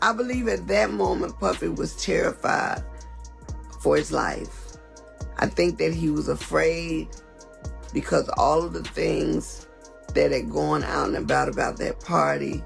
I believe at that moment Puffy was terrified for his life. I think that he was afraid because all of the things that had gone out and about that party,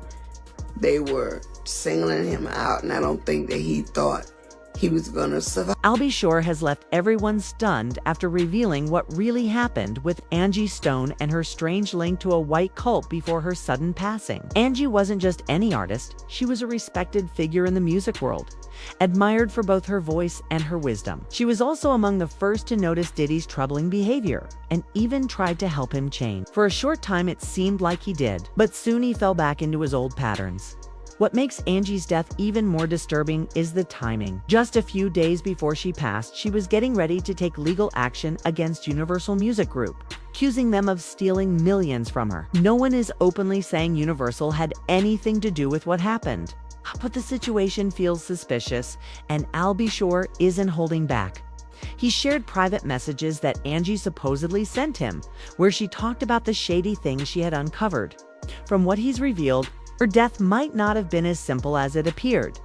they were singling him out, and I don't think that he thought he was going to survive. Al B. Sure has left everyone stunned after revealing what really happened with Angie Stone and her strange link to a white cult before her sudden passing. Angie wasn't just any artist, she was a respected figure in the music world, admired for both her voice and her wisdom. She was also among the first to notice Diddy's troubling behavior and even tried to help him change. For a short time it seemed like he did, but soon he fell back into his old patterns. What makes Angie's death even more disturbing is the timing. Just a few days before she passed, she was getting ready to take legal action against Universal Music Group, accusing them of stealing millions from her. No one is openly saying Universal had anything to do with what happened, but the situation feels suspicious, and Al B. Sure isn't holding back. He shared private messages that Angie supposedly sent him, where she talked about the shady things she had uncovered. From what he's revealed, her death might not have been as simple as it appeared.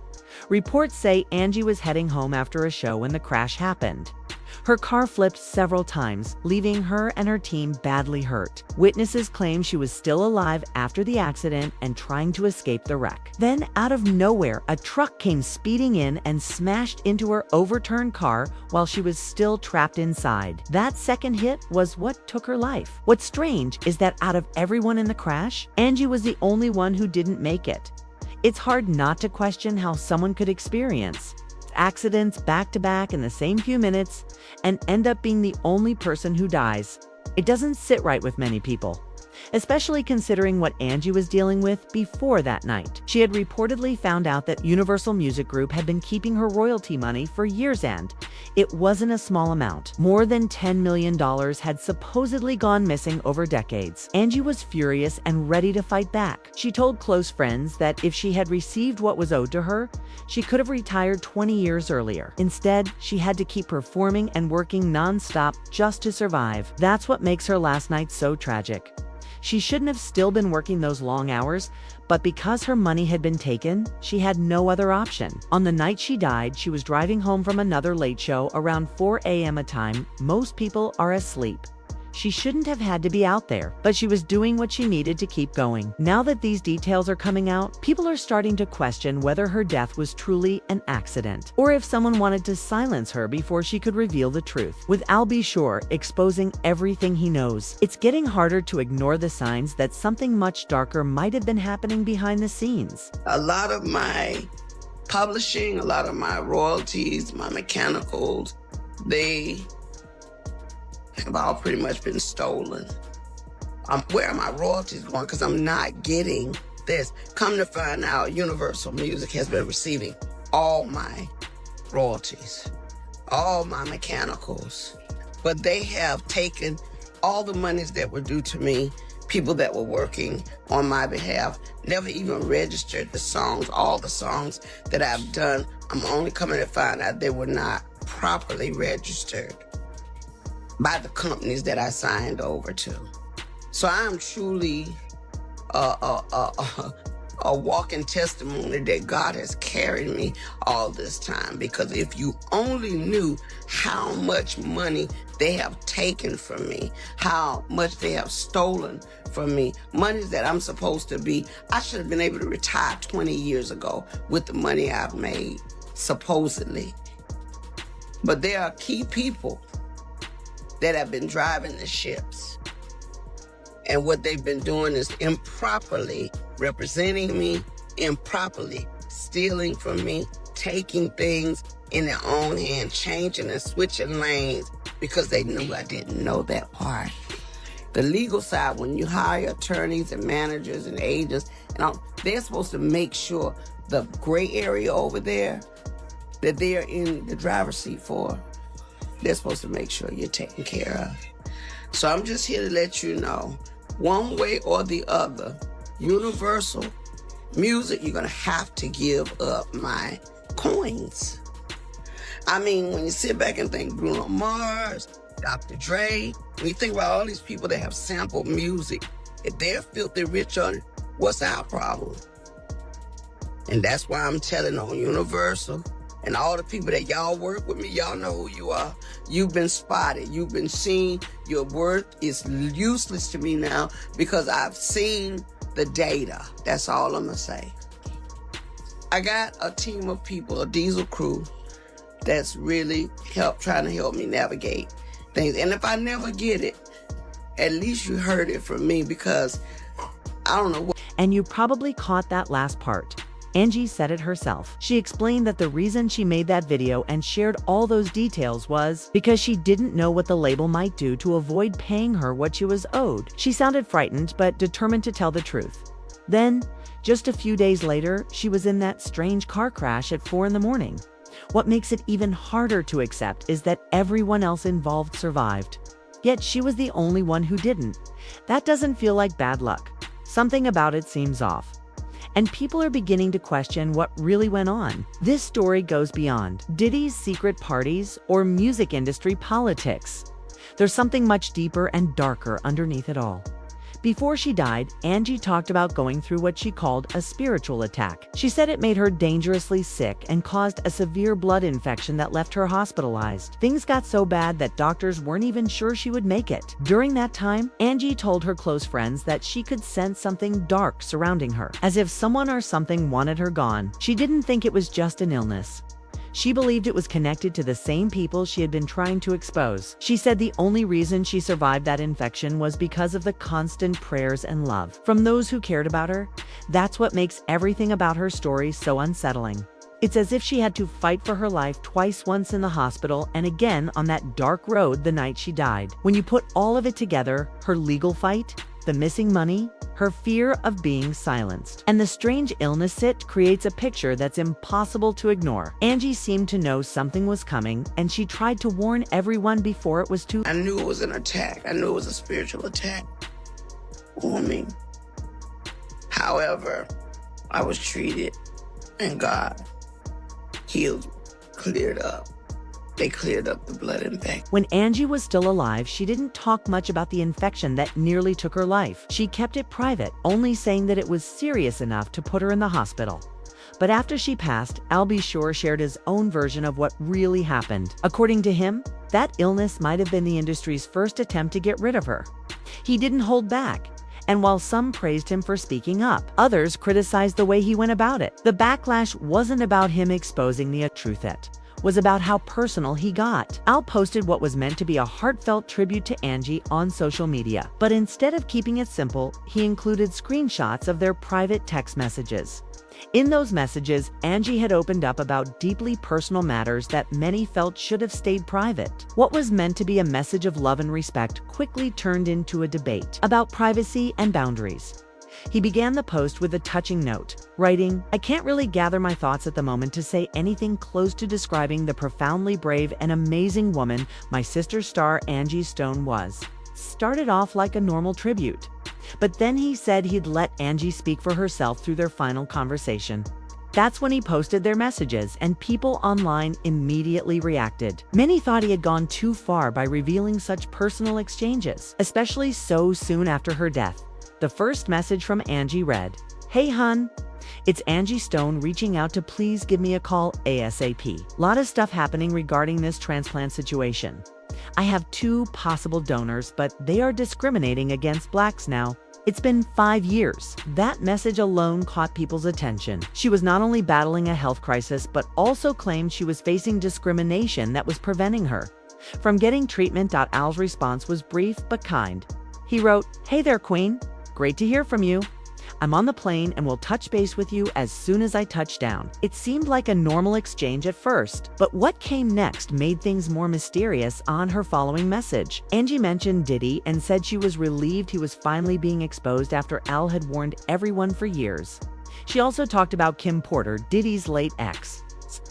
Reports say Angie was heading home after a show when the crash happened. Her car flipped several times, leaving her and her team badly hurt. Witnesses claim she was still alive after the accident and trying to escape the wreck. Then, out of nowhere, a truck came speeding in and smashed into her overturned car while she was still trapped inside. That second hit was what took her life. What's strange is that out of everyone in the crash, Angie was the only one who didn't make it. It's hard not to question how someone could experience accidents back-to-back in the same few minutes and end up being the only person who dies. It doesn't sit right with many people, especially considering what Angie was dealing with before that night. She had reportedly found out that Universal Music Group had been keeping her royalty money for years, and it wasn't a small amount. More than $10 million had supposedly gone missing over decades. Angie was furious and ready to fight back. She told close friends that if she had received what was owed to her, she could have retired 20 years earlier. Instead, she had to keep performing and working non-stop just to survive. That's what makes her last night so tragic. She shouldn't have still been working those long hours, but because her money had been taken, she had no other option. On the night she died, she was driving home from another late show around 4 a.m. a time most people are asleep. She shouldn't have had to be out there, but she was doing what she needed to keep going. Now that these details are coming out, people are starting to question whether her death was truly an accident, or if someone wanted to silence her before she could reveal the truth. With Al B. Sure exposing everything he knows, it's getting harder to ignore the signs that something much darker might have been happening behind the scenes. A lot of my publishing, a lot of my royalties, my mechanicals, they have all pretty much been stolen. Where are my royalties going? Because I'm not getting this. Come to find out, Universal Music has been receiving all my royalties, all my mechanicals. But they have taken all the monies that were due to me, people that were working on my behalf, never even registered the songs, all the songs that I've done. I'm only coming to find out they were not properly registered by the companies that I signed over to. So I am truly a walking testimony that God has carried me all this time. Because if you only knew how much money they have taken from me, how much they have stolen from me, money that I'm supposed to be, I should have been able to retire 20 years ago with the money I've made, supposedly. But there are key people that have been driving the ships. And what they've been doing is improperly representing me, improperly stealing from me, taking things in their own hand, changing and switching lanes because they knew I didn't know that part. The legal side, when you hire attorneys and managers and agents, and all, they're supposed to make sure the gray area over there that they're in the driver's seat for, they're supposed to make sure you're taken care of. So I'm just here to let you know, one way or the other, Universal Music, you're going to have to give up my coins. I mean, when you sit back and think Bruno Mars, Dr. Dre, when you think about all these people that have sampled music, if they're filthy rich on it, what's our problem? And that's why I'm telling on Universal and all the people that y'all work with me, y'all know who you are. You've been spotted. You've been seen. Your worth is useless to me now because I've seen the data. That's all I'm going to say. I got a team of people, a diesel crew, that's really trying to help me navigate things. And if I never get it, at least you heard it from me because I don't know what. And you probably caught that last part. Angie said it herself. She explained that the reason she made that video and shared all those details was because she didn't know what the label might do to avoid paying her what she was owed. She sounded frightened, but determined to tell the truth. Then, just a few days later, she was in that strange car crash at 4 a.m. What makes it even harder to accept is that everyone else involved survived. Yet she was the only one who didn't. That doesn't feel like bad luck. Something about it seems off. And people are beginning to question what really went on. This story goes beyond Diddy's secret parties or music industry politics. There's something much deeper and darker underneath it all. Before she died, Angie talked about going through what she called a spiritual attack. She said it made her dangerously sick and caused a severe blood infection that left her hospitalized. Things got so bad that doctors weren't even sure she would make it. During that time, Angie told her close friends that she could sense something dark surrounding her, as if someone or something wanted her gone. She didn't think it was just an illness. She believed it was connected to the same people she had been trying to expose. She said the only reason she survived that infection was because of the constant prayers and love from those who cared about her. That's what makes everything about her story so unsettling. It's as if she had to fight for her life twice, once in the hospital and again on that dark road the night she died. When you put all of it together, her legal fight, the missing money, her fear of being silenced, and the strange illness, it creates a picture that's impossible to ignore. Angie seemed to know something was coming, and she tried to warn everyone before it was too. I knew it was an attack. I knew it was a spiritual attack on me. However, I was treated, and God healed, cleared up. They cleared up the blood infection. When Angie was still alive, she didn't talk much about the infection that nearly took her life. She kept it private, only saying that it was serious enough to put her in the hospital. But after she passed, Al B. Sure shared his own version of what really happened. According to him, that illness might have been the industry's first attempt to get rid of her. He didn't hold back. And while some praised him for speaking up, others criticized the way he went about it. The backlash wasn't about him exposing the truth. It was about how personal he got. Al posted what was meant to be a heartfelt tribute to Angie on social media. But instead of keeping it simple, he included screenshots of their private text messages. In those messages, Angie had opened up about deeply personal matters that many felt should have stayed private. What was meant to be a message of love and respect quickly turned into a debate about privacy and boundaries. He began the post with a touching note, writing, "I can't really gather my thoughts at the moment to say anything close to describing the profoundly brave and amazing woman my sister star Angie Stone was." Started off like a normal tribute. But then he said he'd let Angie speak for herself through their final conversation. That's when he posted their messages, and people online immediately reacted. Many thought he had gone too far by revealing such personal exchanges, especially so soon after her death. The first message from Angie read, "Hey hun, it's Angie Stone reaching out to please give me a call ASAP. Lot of stuff happening regarding this transplant situation. I have 2 possible donors, but they are discriminating against blacks now. It's been 5 years." That message alone caught people's attention. She was not only battling a health crisis, but also claimed she was facing discrimination that was preventing her from getting treatment. Al's response was brief but kind. He wrote, "Hey there, Queen. Great to hear from you. I'm on the plane and will touch base with you as soon as I touch down." It seemed like a normal exchange at first, but what came next made things more mysterious. On her following message, Angie mentioned Diddy and said she was relieved he was finally being exposed after Al had warned everyone for years. She also talked about Kim Porter, Diddy's late ex,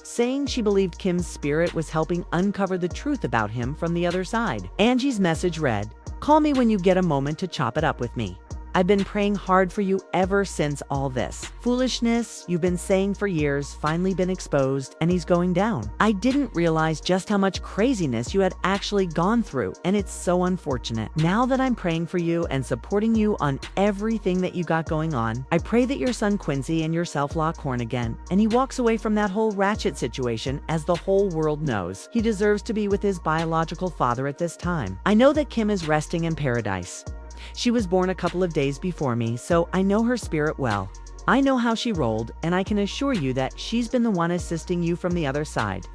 saying she believed Kim's spirit was helping uncover the truth about him from the other side. Angie's message read, "Call me when you get a moment to chop it up with me. I've been praying hard for you ever since all this foolishness you've been saying for years finally been exposed, and he's going down. I didn't realize just how much craziness you had actually gone through, and it's so unfortunate. Now that I'm praying for you and supporting you on everything that you got going on, I pray that your son Quincy and yourself lock horn again, and he walks away from that whole ratchet situation as the whole world knows. He deserves to be with his biological father at this time. I know that Kim is resting in paradise. She was born a couple of days before me, so I know her spirit well. I know how she rolled, and I can assure you that she's been the one assisting you from the other side.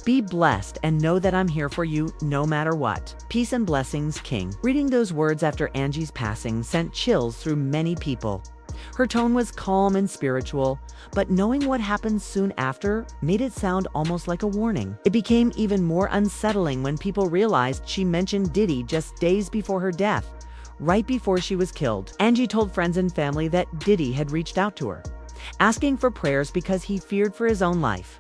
Be blessed and know that I'm here for you no matter what. Peace and blessings, King. Reading those words after Angie's passing sent chills through many people. Her tone was calm and spiritual, but knowing what happened soon after made it sound almost like a warning. It became even more unsettling when people realized she mentioned Diddy just days before her death, right before she was killed. Angie told friends and family that Diddy had reached out to her, asking for prayers because he feared for his own life.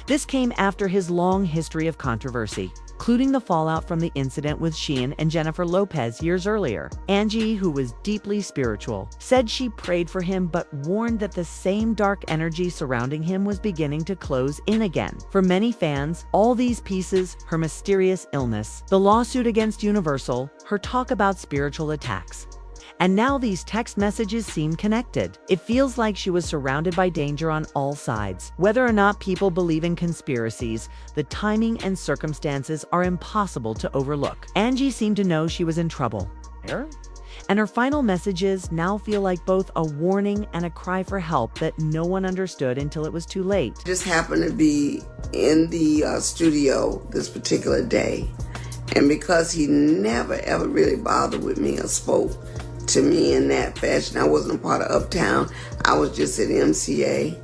This came after his long history of controversy, including the fallout from the incident with Sheehan and Jennifer Lopez years earlier. Angie, who was deeply spiritual, said she prayed for him but warned that the same dark energy surrounding him was beginning to close in again. For many fans, all these pieces, her mysterious illness, the lawsuit against Universal, her talk about spiritual attacks, and now these text messages seem connected. It feels like she was surrounded by danger on all sides. Whether or not people believe in conspiracies, the timing and circumstances are impossible to overlook. Angie seemed to know she was in trouble. And her final messages now feel like both a warning and a cry for help that no one understood until it was too late. Just happened to be in the studio this particular day. And because he never ever really bothered with me or spoke to me in that fashion, I wasn't a part of Uptown. I was just at MCA.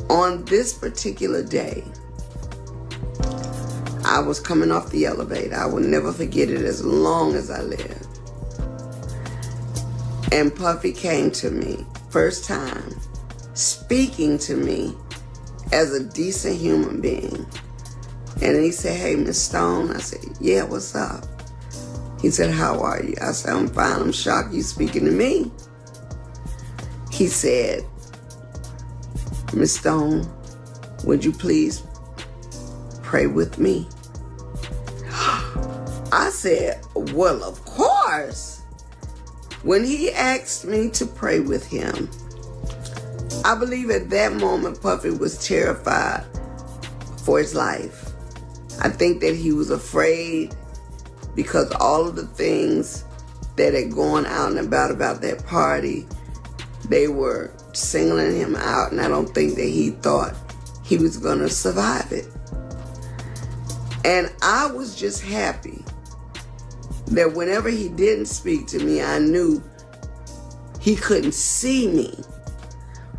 On this particular day, I was coming off the elevator. I will never forget it as long as I live. And Puffy came to me, first time, speaking to me as a decent human being. And he said, "Hey, Miss Stone." I said, "Yeah, what's up?" He said, "How are you?" I said, "I'm fine. I'm shocked you speaking to me." He said, "Miss Stone, would you please pray with me?" I said, "Well, of course." When he asked me to pray with him, I believe at that moment Puffy was terrified for his life. I think that he was afraid because all of the things that had gone out and about that party, they were singling him out, and I don't think that he thought he was going to survive it. And I was just happy that whenever he didn't speak to me, I knew he couldn't see me.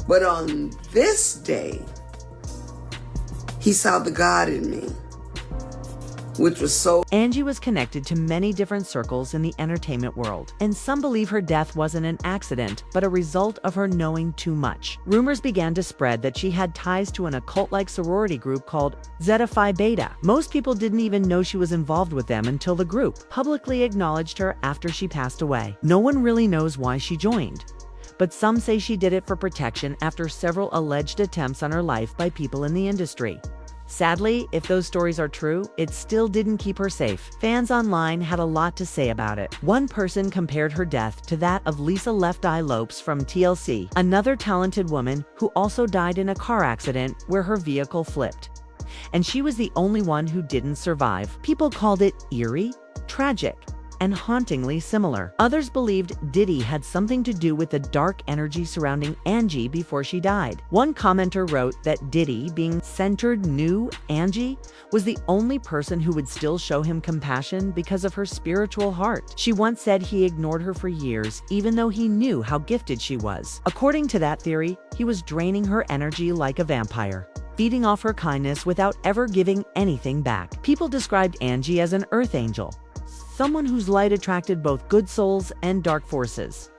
But on this day, he saw the God in me, which was so. Angie was connected to many different circles in the entertainment world, and some believe her death wasn't an accident, but a result of her knowing too much. Rumors began to spread that she had ties to an occult-like sorority group called Zeta Phi Beta. Most people didn't even know she was involved with them until the group publicly acknowledged her after she passed away. No one really knows why she joined, but some say she did it for protection after several alleged attempts on her life by people in the industry. Sadly, if those stories are true, it still didn't keep her safe. Fans online had a lot to say about it. One person compared her death to that of Lisa Left Eye Lopes from TLC, another talented woman who also died in a car accident where her vehicle flipped. And she was the only one who didn't survive. People called it eerie, tragic, and hauntingly similar. Others believed Diddy had something to do with the dark energy surrounding Angie before she died. One commenter wrote that Diddy, being centered, knew Angie was the only person who would still show him compassion because of her spiritual heart. She once said he ignored her for years, even though he knew how gifted she was. According to that theory, he was draining her energy like a vampire, feeding off her kindness without ever giving anything back. People described Angie as an earth angel, someone whose light attracted both good souls and dark forces.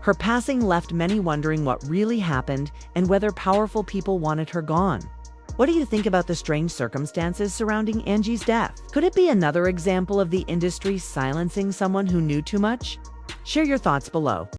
Her passing left many wondering what really happened and whether powerful people wanted her gone. What do you think about the strange circumstances surrounding Angie's death? Could it be another example of the industry silencing someone who knew too much? Share your thoughts below.